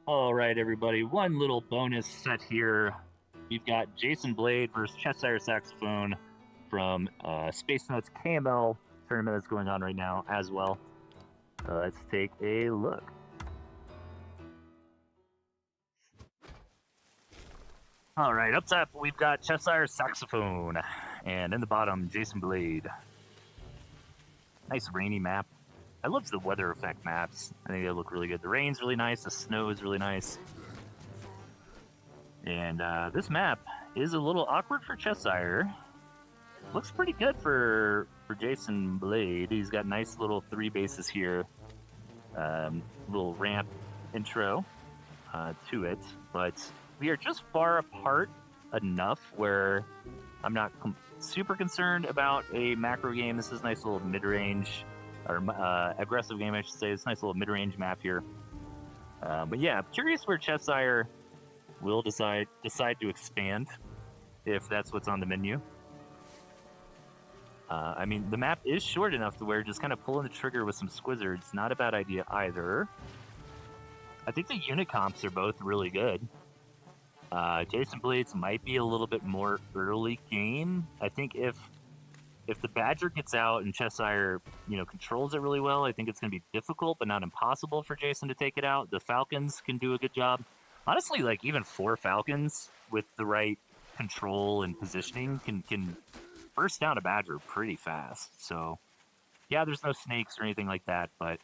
All right, everybody. One little bonus set here. We've got JasonBlade versus Chesire Saxophone from Spacenut's KAML tournament that's going on right now as well. Let's take a look. All right, up top we've got Chesire Saxophone, and in the bottom, JasonBlade. Nice rainy map. I love the weather effect maps. I think they look really good. The rain's really nice. The snow is really nice. And this map is a little awkward for Chesire. Looks pretty good for JasonBlade. He's got nice little 3 bases here. Little ramp intro to it. But we are just far apart enough where I'm not super concerned about a macro game. This is a nice little mid-range, or aggressive game, I should say. It's a nice little mid-range map here. But yeah, I'm curious where Chesire will decide to expand, if that's what's on the menu. I mean, the map is short enough to where just kind of pulling the trigger with some squizzards, not a bad idea either. I think the unit comps are both really good. JasonBlade's might be a little bit more early game. I think if the Badger gets out and Chesire, controls it really well, I think it's going to be difficult, but not impossible for Jason to take it out. The Falcons can do a good job. Honestly, like even 4 Falcons with the right control and positioning can burst down a Badger pretty fast. So, yeah, there's no snakes or anything like that, but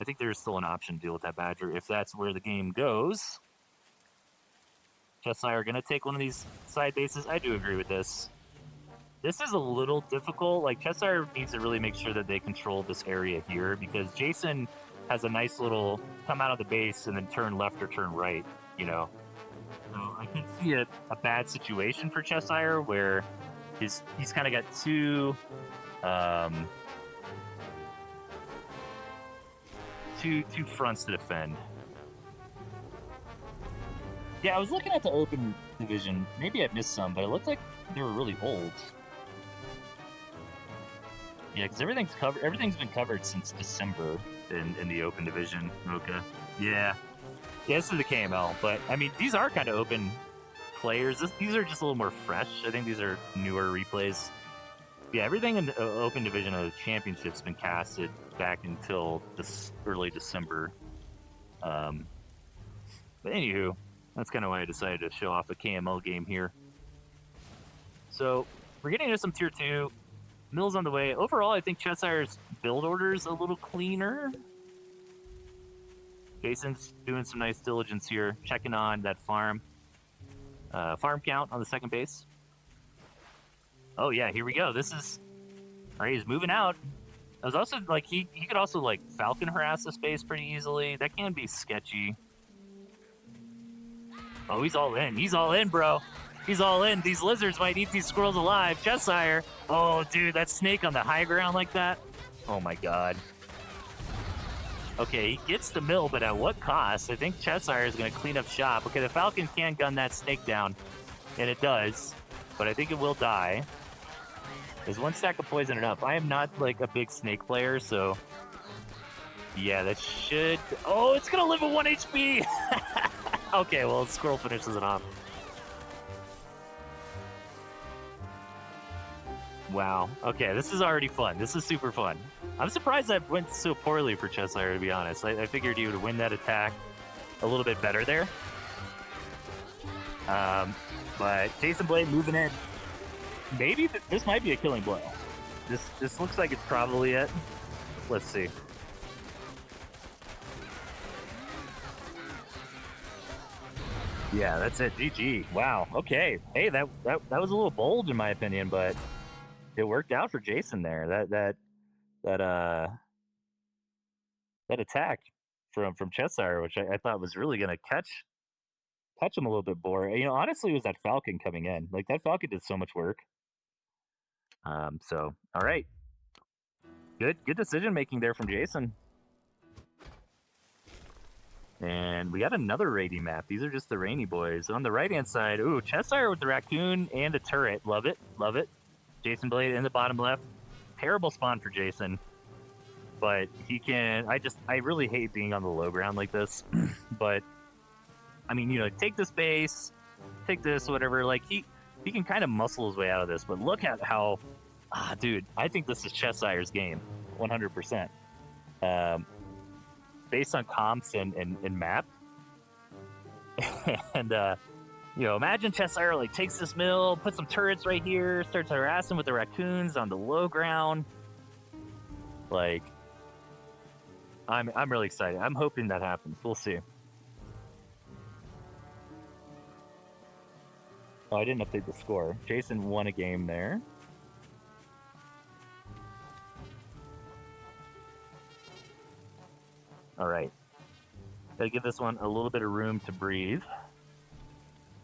I think there's still an option to deal with that Badger if that's where the game goes. Chesire going to take one of these side bases. I do agree with this. This is a little difficult. Like, Chesire needs to really make sure that they control this area here because Jason has a nice little come out of the base and then turn left or turn right, So I could see a bad situation for Chesire where he's kind of got two fronts to defend. Yeah, I was looking at the open division. Maybe I missed some, but it looked like they were really old. Yeah, because everything's been covered since December in the open division, Mocha. Yeah. Yeah, this is the KML, but I mean, these are kind of open players. These are just a little more fresh. I think these are newer replays. Yeah, everything in the open division of the championship's been casted back until this early December. But anywho, that's kind of why I decided to show off a KML game here. So we're getting into some tier 2. Mill's on the way. Overall, I think Chesire's build order's a little cleaner. Jason's doing some nice diligence here, checking on that farm count on the second base. Oh yeah, here we go. This is all right. He's moving out. I was also like he could also like Falcon harass the space pretty easily. That can be sketchy. Oh, he's all in. He's all in, bro. He's all in. These lizards might eat these squirrels alive. Chesire. Oh, dude, that snake on the high ground like that. Oh my god. Okay, he gets the mill, but at what cost? I think Chesire is going to clean up shop. Okay, the Falcon can gun that snake down, and it does, but I think it will die. There's 1 stack of poison enough. I am not, like, a big snake player, so... Yeah, that should... Oh, it's going to live at 1 HP! Okay, well, the squirrel finishes it off. Wow. Okay, this is already fun. This is super fun. I'm surprised that went so poorly for Chesire, to be honest. I figured he would win that attack a little bit better there. But JasonBlade moving in. Maybe this might be a killing blow. This looks like it's probably it. Let's see. Yeah, that's it. GG. Wow. Okay. Hey, that was a little bold in my opinion, but it worked out for Jason there. That attack from Chesire, which I thought was really going to catch him a little bit more. Honestly, it was that Falcon coming in. Like, that Falcon did so much work. So, all right. Good decision making there from Jason. And we got another rainy map. These are just the rainy boys. On the right-hand side, ooh, Chesire with the raccoon and a turret. Love it. Love it. JasonBlade in the bottom left. Terrible spawn for Jason. but he can. I really hate being on the low ground like this, but I mean, take this base, take this, whatever. Like he can kind of muscle his way out of this, but look at how, dude, I think this is Chesire's game, 100%. Um, Based on comps and map, and imagine Chesire like takes this mill, puts some turrets right here, starts harassing with the raccoons on the low ground. Like, I'm really excited. I'm hoping that happens. We'll see. Oh, I didn't update the score. Jason won a game there. All right. Gotta give this one a little bit of room to breathe.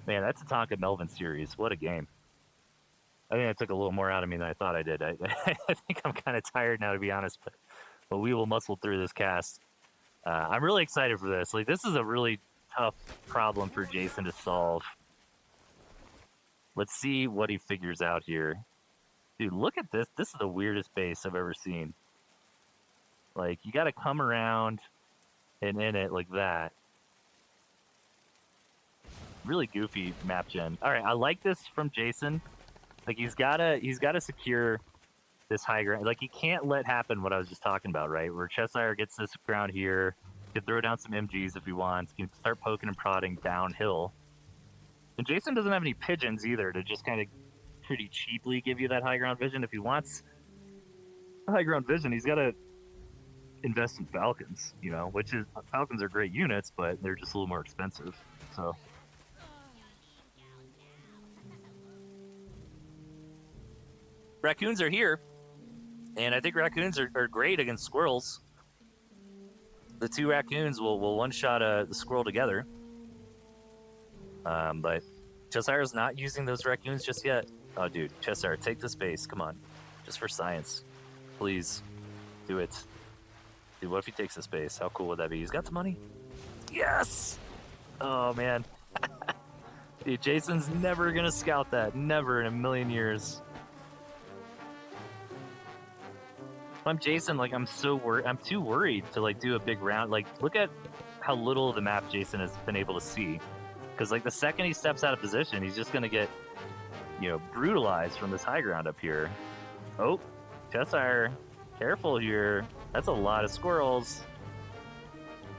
Man, that's a Tonka Melvin series. What a game. I think that took a little more out of me than I thought I did. I think I'm kind of tired now, to be honest, but we will muscle through this cast. I'm really excited for this. Like, this is a really tough problem for Jason to solve. Let's see what he figures out here. Dude, look at this. This is the weirdest base I've ever seen. Like, you got to come around and in it like that. Really goofy map gen. All right, I like this from Jason. Like, he's gotta secure this high ground. Like, he can't let happen what I was just talking about, right? Where Chesire gets this ground here, can throw down some MGs if he wants, can start poking and prodding downhill. And Jason doesn't have any pigeons either to just kind of pretty cheaply give you that high ground vision. If he wants high ground vision, he's got to invest in Falcons, which is Falcons are great units, but they're just a little more expensive. So raccoons are here, and I think raccoons are great against squirrels. The two raccoons will one-shot the squirrel together. But Chesire's not using those raccoons just yet. Oh, dude, Chesire, take this base. Come on. Just for science. Please. Do it. Dude, what if he takes this base? How cool would that be? He's got the money. Yes! Oh, man. Dude, Jason's never going to scout that. Never in a million years. I'm Jason, like, I'm so worried. I'm too worried to, like, do a big round. Like, look at how little of the map Jason has been able to see. Because, like, the second he steps out of position, he's just going to get, brutalized from this high ground up here. Oh, Chesire, careful here. That's a lot of squirrels.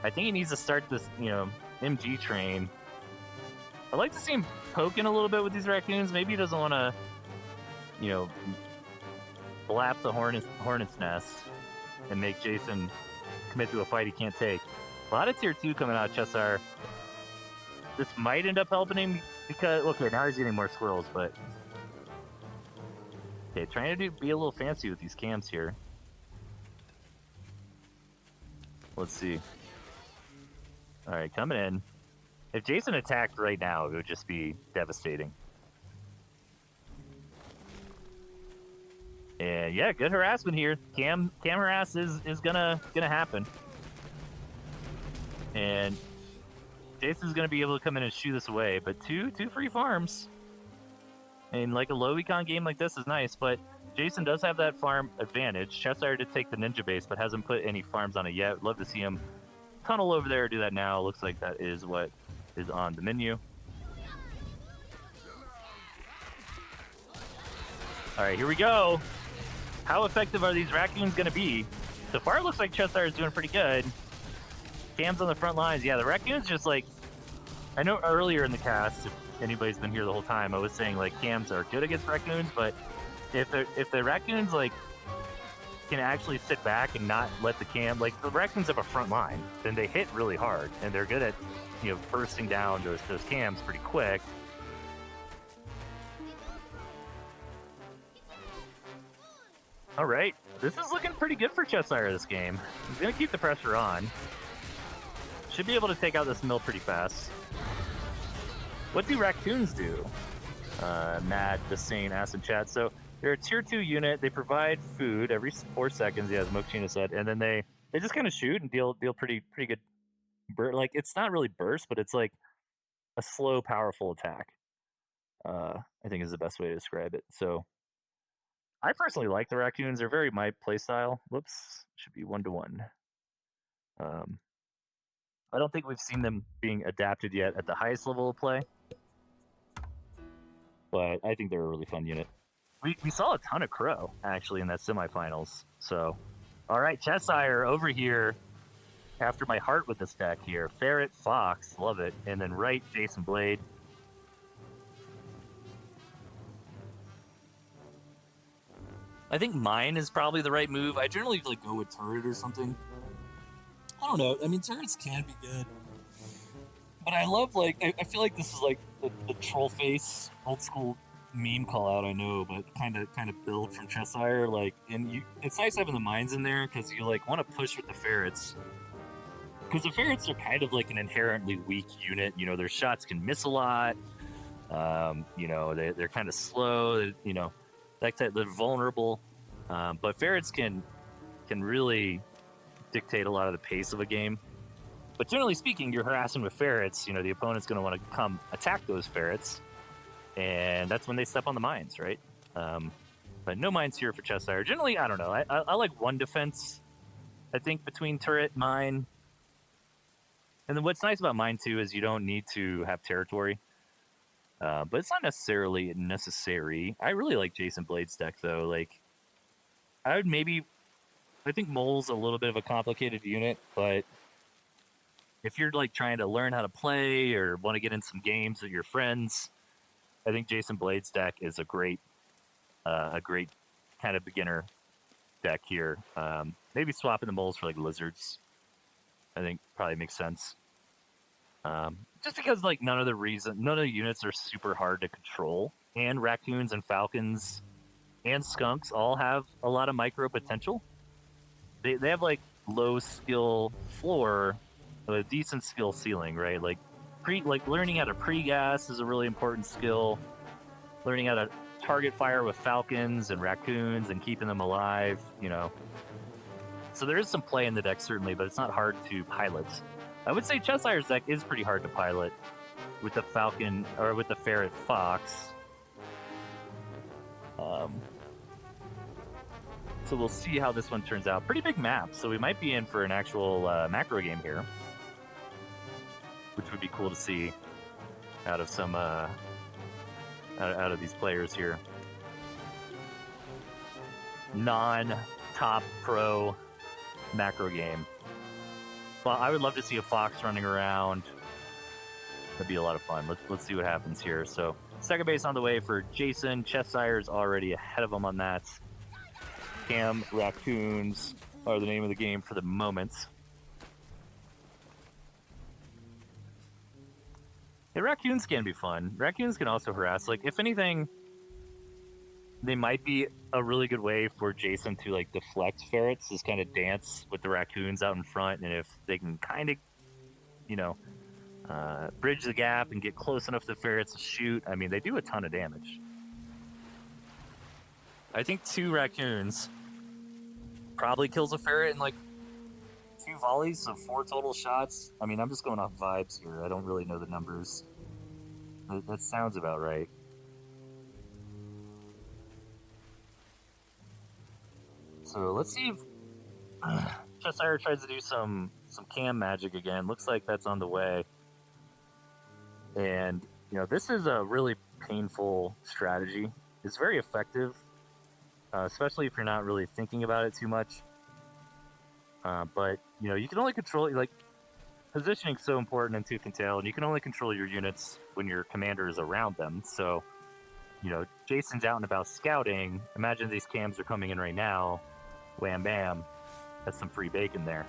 I think he needs to start this, MG train. I'd like to see him poking a little bit with these raccoons. Maybe he doesn't want to, blap the hornet's nest and make Jason commit to a fight he can't take. A lot of tier 2 coming out of Chesire. This might end up helping him because, okay, now he's getting more squirrels, but okay, trying to be a little fancy with these cams here. Let's see. All right, coming in. If Jason attacked right now, it would just be devastating. And yeah, good harassment here. Cam harass is gonna happen. And Jason's gonna be able to come in and shoo this away. But two free farms. And like a low econ game like this is nice, but Jason does have that farm advantage. Chesire did take the ninja base, but hasn't put any farms on it yet. Love to see him tunnel over there, do that now. Looks like that is what is on the menu. All right, here we go. How effective are these raccoons going to be? So far, it looks like Chesire is doing pretty good. Cam's on the front lines. Yeah, the raccoons just like... I know earlier in the cast, if anybody's been here the whole time, I was saying like cams are good against raccoons, but if the raccoons like can actually sit back and not let the cam... Like, the raccoons have a front line, then they hit really hard, and they're good at, bursting down those cams pretty quick. All right, this is looking pretty good for Chesire this game. He's going to keep the pressure on. Should be able to take out this mill pretty fast. What do raccoons do? Matt, the Sane, asked in chat. So they're a tier 2 unit. They provide food every 4 seconds, as Mocaccino said, and then they just kind of shoot and deal pretty good. Like, it's not really burst, but it's like a slow, powerful attack. I think is the best way to describe it. So I personally like the raccoons. They're very my playstyle. Whoops, should be 1-to-1. Um, I don't think we've seen them being adapted yet at the highest level of play, but I think they're a really fun unit. We saw a ton of Crow actually in that semifinals. So, all right, Chesire over here after my heart with this deck here. Ferret, Fox, love it, and then right, JasonBlade. I think mine is probably the right move. I generally like go with turret or something. I don't know. I mean, turrets can be good, but I love like I feel like this is like the troll face old school meme call out. I know, but kind of build from Chesire. Like, and you, it's nice having the mines in there because you like want to push with the ferrets. Because the ferrets are kind of like an inherently weak unit. You know, their shots can miss a lot. You know, they're kind of slow. You know, that type, they're vulnerable. But ferrets can really dictate a lot of the pace of a game. But generally speaking, you're harassing with ferrets. You know, the opponent's going to want to come attack those ferrets, and that's when they step on the mines, right? But no mines here for Chesire. Generally, I don't know. I like one defense. I think between turret, mine, and then what's nice about mine too is you don't need to have territory. But it's not necessarily necessary. I really like JasonBlade's deck though. Like, I would maybe. I think Mole's a little bit of a complicated unit, but if you're like trying to learn how to play or want to get in some games with your friends, I think JasonBlade's deck is a great kind of beginner deck here. Maybe swapping the moles for like lizards, I think probably makes sense. Just because like none of the units are super hard to control, and raccoons and falcons and skunks all have a lot of micro potential. They have like low skill floor, but a decent skill ceiling, right? Like learning how to pre-gas is a really important skill. Learning how to target fire with falcons and raccoons and keeping them alive, you know. So there is some play in the deck certainly, but it's not hard to pilot. I would say Chesire's deck is pretty hard to pilot with the falcon or with the ferret fox. So we'll see how this one turns out. Pretty big map, so we might be in for an actual macro game here, which would be cool to see out of some out of these players here. Non-top pro macro game. Well, I would love to see a fox running around. That'd be a lot of fun. Let's see what happens here. So second base on the way for Jason. Chesire's already ahead of him on that. Cam raccoons are the name of the game for the moment. Yeah, raccoons can be fun. Raccoons can also harass. Like, if anything, they might be a really good way for Jason to like deflect ferrets, just kind of dance with the raccoons out in front, and if they can kind of, you know, bridge the gap and get close enough to the ferrets to shoot, I mean, they do a ton of damage. I think 2 raccoons probably kills a ferret in like 2 volleys, so 4 total shots. I mean, I'm just going off vibes here. I don't really know the numbers. That sounds about right. So let's see if Chesire tries to do some cam magic again. Looks like that's on the way. And, you know, this is a really painful strategy. It's very effective, especially if you're not really thinking about it too much. But, you know, you can only control, like, positioning is so important in Tooth and Tail, and you can only control your units when your commander is around them. So, you know, Jason's out and about scouting. Imagine these cams are coming in right now. Wham bam. That's some free bacon there.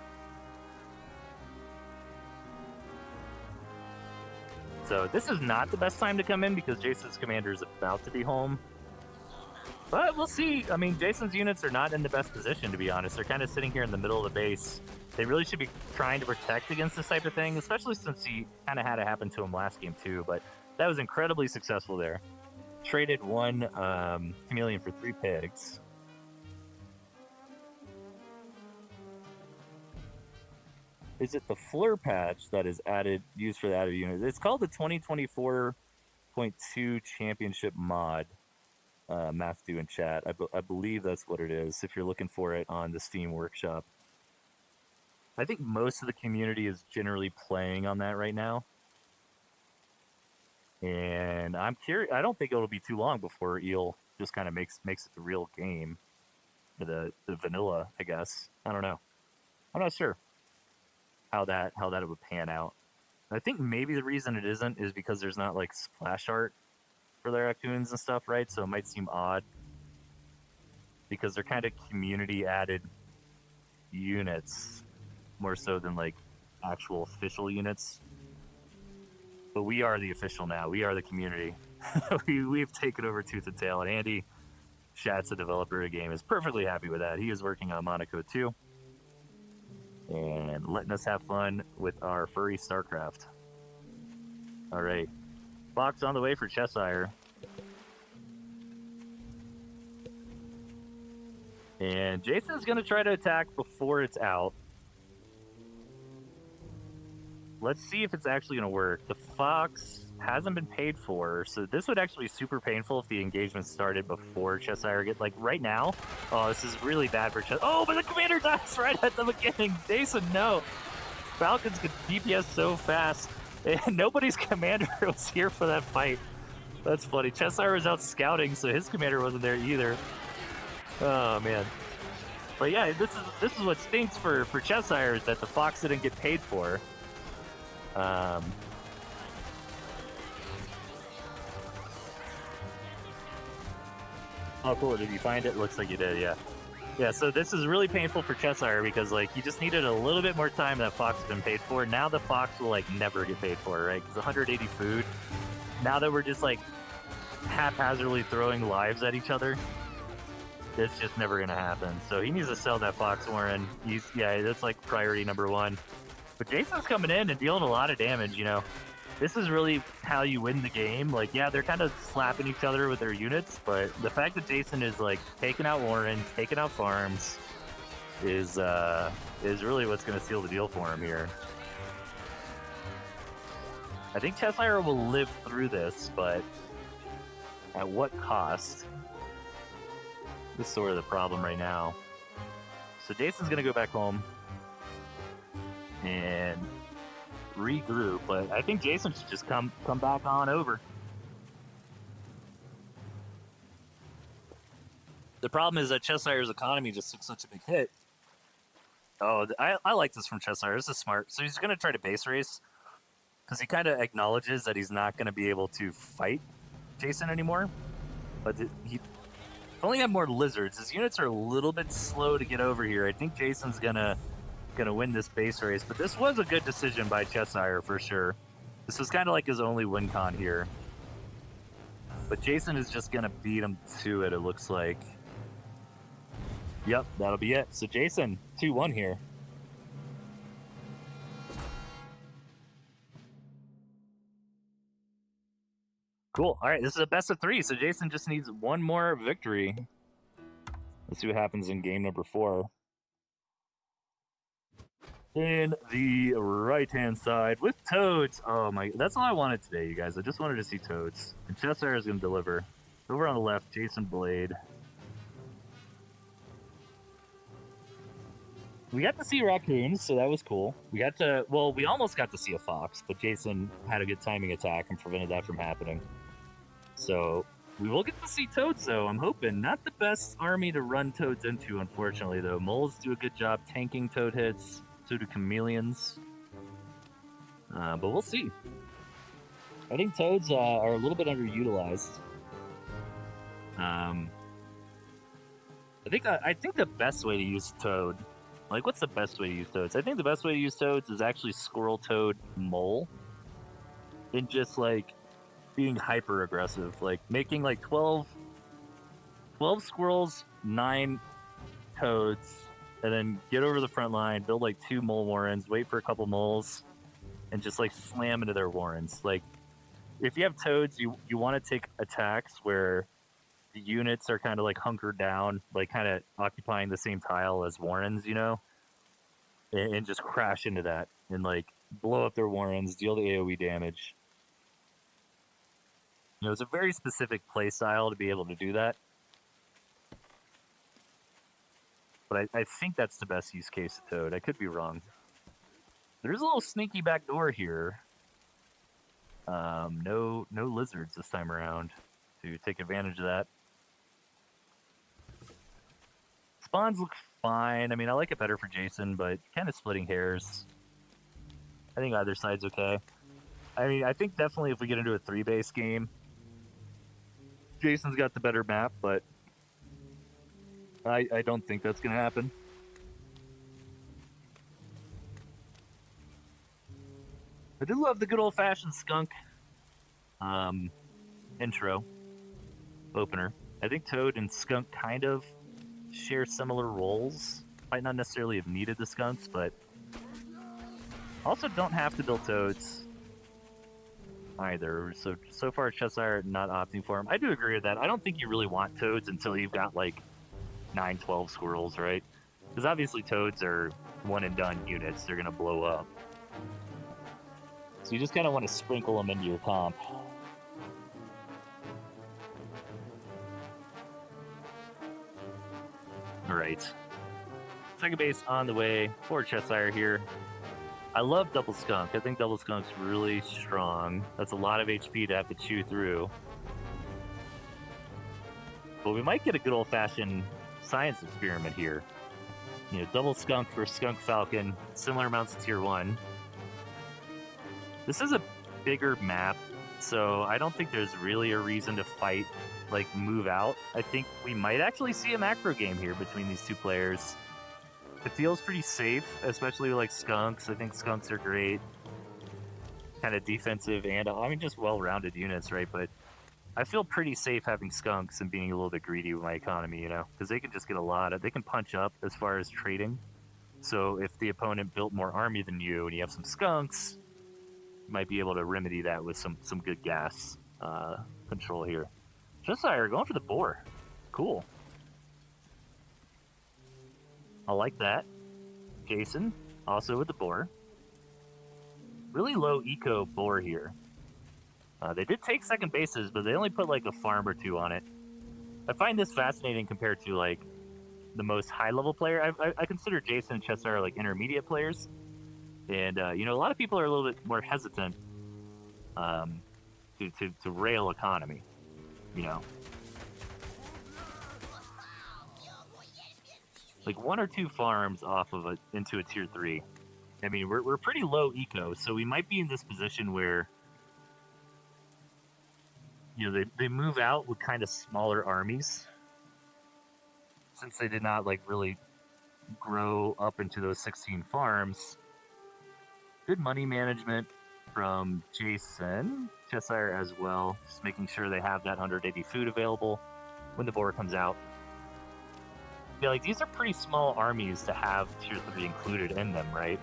So this is not the best time to come in because Jason's commander is about to be home. But we'll see. I mean, Jason's units are not in the best position, to be honest. They're kind of sitting here in the middle of the base. They really should be trying to protect against this type of thing, especially since he kind of had it happen to him last game too. But that was incredibly successful there. Traded 1 chameleon for 3 pigs. Is it the Fleur patch that is used for the added units? It's called the 2024.2 Championship mod. Matthew in chat. I believe that's what it is. If you're looking for it on the Steam Workshop, I think most of the community is generally playing on that right now. And I'm curious. I don't think it'll be too long before Eel just kind of makes it the real game, the vanilla. I guess I don't know. I'm not sure how that would pan out. I think maybe the reason it isn't is because there's not like splash art for their raccoons and stuff, right? So it might seem odd because they're kind of community added units more so than like actual official units. But we are the official now. We are the community. We've taken over Tooth and Tail, and Andy Schatz, the developer of the game, is perfectly happy with that. He is working on Monaco 2 and letting us have fun with our furry StarCraft. All right. Fox on the way for Chesire. And Jason's going to try to attack before it's out. Let's see if it's actually going to work. The Fox hasn't been paid for, so this would actually be super painful if the engagement started before Chesire get, like, right now. Oh, this is really bad for Chesire. Oh, but the commander dies right at the beginning. Jason, no. Falcons could DPS so fast, and nobody's commander was here for that fight. That's funny. Chesire was out scouting, so his commander wasn't there either. Oh, man. But yeah, this is what stinks for Chesire is that the Fox didn't get paid for. Oh, cool. Did you find it? Looks like you did, yeah. Yeah, so this is really painful for Chesire because, like, he just needed a little bit more time that Fox has been paid for. Now the Fox will, like, never get paid for, right? Because 180 food. Now that we're just, like, haphazardly throwing lives at each other, it's just never going to happen. So he needs to sell that Fox Warren. That's, like, priority number one. But Jason's coming in and dealing a lot of damage, you know. This is really how you win the game. Like, yeah, they're kind of slapping each other with their units, but the fact that Jason is, like, taking out Warrens, taking out farms is really what's going to seal the deal for him here. I think Chesire will live through this, but at what cost? This is sort of the problem right now. So Jason's going to go back home and regroup, but I think Jason should just come back on over. The problem is that Chesire's economy just took such a big hit. Oh, I like this from Chesire. This is smart. So he's going to try to base race because he kind of acknowledges that he's not going to be able to fight Jason anymore. But he only have more lizards. His units are a little bit slow to get over here. I think Jason's gonna win this base race, but this was a good decision by Chesire for sure. This was kind of like his only win con here. But Jason is just gonna beat him to it, it looks like. Yep, that'll be it. So Jason, 2-1 here. Cool. All right, this is a best of 3, so Jason just needs one more victory. Let's see what happens in game number 4. In the right-hand side with Toads. Oh my, that's all I wanted today, you guys. I just wanted to see Toads. And Chesire is going to deliver. Over on the left, JasonBlade. We got to see raccoons, so that was cool. We almost got to see a fox, but Jason had a good timing attack and prevented that from happening. So we will get to see Toads, though, I'm hoping. Not the best army to run Toads into, unfortunately, though. Moles do a good job tanking Toad hits. So do chameleons. But we'll see. I think Toads are a little bit underutilized. I think the best way to use Toad, like, what's the best way to use Toads? I think the best way to use Toads is actually Squirrel Toad Mole. And just, like, being hyper aggressive. Like, making, like, 12 squirrels, 9 Toads, and then get over the front line, build like 2 mole warrens, wait for a couple moles, and just like slam into their warrens. Like, if you have Toads, you want to take attacks where the units are kind of like hunkered down, like kind of occupying the same tile as warrens, you know, and just crash into that and like blow up their warrens, deal the AoE damage. You know, it's a very specific play style to be able to do that. but I think that's the best use case of Toad. I could be wrong. There's a little sneaky back door here. No lizards this time around to take advantage of that. Spawns look fine. I mean, I like it better for Jason, but kind of splitting hairs. I think either side's okay. I mean, I think definitely if we get into a 3-base game, Jason's got the better map, but I don't think that's going to happen. I do love the good old-fashioned skunk intro opener. I think Toad and skunk kind of share similar roles. Might not necessarily have needed the skunks, but also don't have to build Toads either. So far, Chesire not opting for him. I do agree with that. I don't think you really want Toads until you've got like 9, 12 squirrels, right? Because obviously Toads are one and done units. They're going to blow up. So you just kind of want to sprinkle them into your comp. All right. Second base on the way for Chesire here. I love Double Skunk. I think Double Skunk's really strong. That's a lot of HP to have to chew through. But we might get a good old-fashioned science experiment here. You know, Double Skunk for Skunk Falcon, similar amounts of Tier 1. This is a bigger map, so I don't think there's really a reason to fight, like, move out. I think we might actually see a macro game here between these two players. It feels pretty safe, especially with, like, skunks. I think skunks are great. Kind of defensive and, I mean, just well-rounded units, right? But I feel pretty safe having skunks and being a little bit greedy with my economy, you know? Because they can just get a lot of... They can punch up as far as trading. So if the opponent built more army than you and you have some skunks... might be able to remedy that with some good gas control here. Chesire going for the boar. Cool. I like that. Jason also with the boar. Really low eco boar here. They did take second bases, but they only put like a farm or two on it. I find this fascinating compared to like the most high level player. I consider Jason and Chesire like intermediate players. And, you know, a lot of people are a little bit more hesitant to rail economy, you know. Like 1 or 2 farms off of into a Tier 3. I mean, we're pretty low eco, so we might be in this position where, you know, they move out with kind of smaller armies. Since they did not, like, really grow up into those 16 farms. Good money management from Jason, Chesire as well. Just making sure they have that 180 food available when the boar comes out. Yeah, like these are pretty small armies to have Tier 3 included in them, right?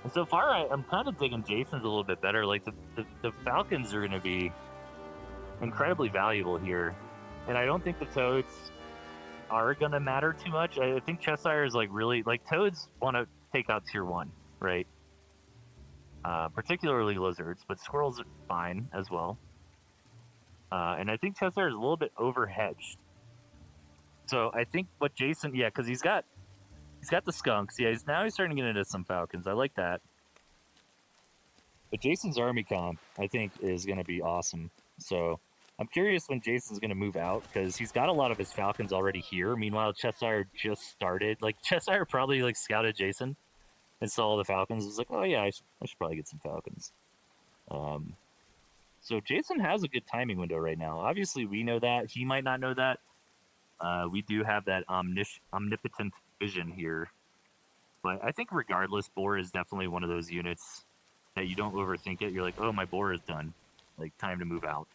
And so far, I'm kind of digging Jason's a little bit better. Like the Falcons are going to be incredibly valuable here. And I don't think the Toads are going to matter too much. I think Chesire is like really, like Toads want to take out Tier 1, right? Particularly lizards, but squirrels are fine as well. And I think Chesire is a little bit overhedged. So I think what Jason, yeah, because he's got the skunks. Yeah, he's starting to get into some falcons. I like that. But Jason's army comp, I think, is going to be awesome. So I'm curious when Jason's going to move out, because he's got a lot of his falcons already here. Meanwhile, Chesire just started. Like, Chesire probably, like, scouted Jason and saw all the falcons. He was like, oh, yeah, I should probably get some falcons. So Jason has a good timing window right now. Obviously, we know that. He might not know that. We do have that omnipotent vision here. But I think regardless, boar is definitely one of those units that you don't overthink it. You're like, oh, my boar is done. Like, time to move out.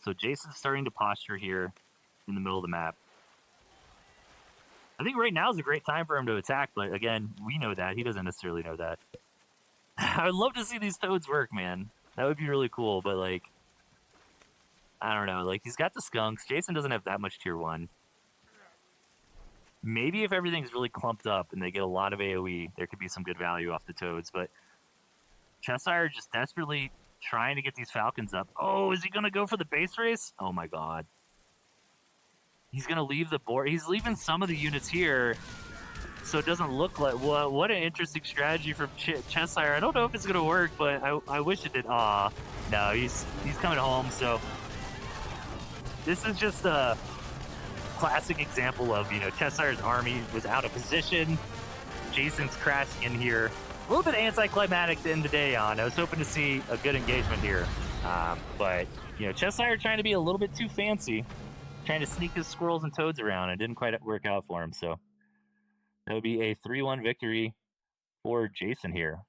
So Jason's starting to posture here in the middle of the map. I think right now is a great time for him to attack, but again, we know that. He doesn't necessarily know that. I would love to see these Toads work, man. That would be really cool, but like, I don't know. Like, he's got the skunks. Jason doesn't have that much Tier 1. Maybe if everything's really clumped up and they get a lot of AoE, there could be some good value off the Toads, but Chesire just desperately trying to get these falcons up. Oh, is he going to go for the base race? Oh my god. He's going to leave the board. He's leaving some of the units here, so it doesn't look like. What an interesting strategy from Chesire. I don't know if it's going to work, but I wish it did. Aw, no, he's coming home. So this is just a classic example of, Chesire's army was out of position. Jason's crashing in here. A little bit anticlimactic to end the day on. I was hoping to see a good engagement here. But, Chesire trying to be a little bit too fancy, trying to sneak his squirrels and toads around. It didn't quite work out for him. So that would be a 3-1 victory for Jason here.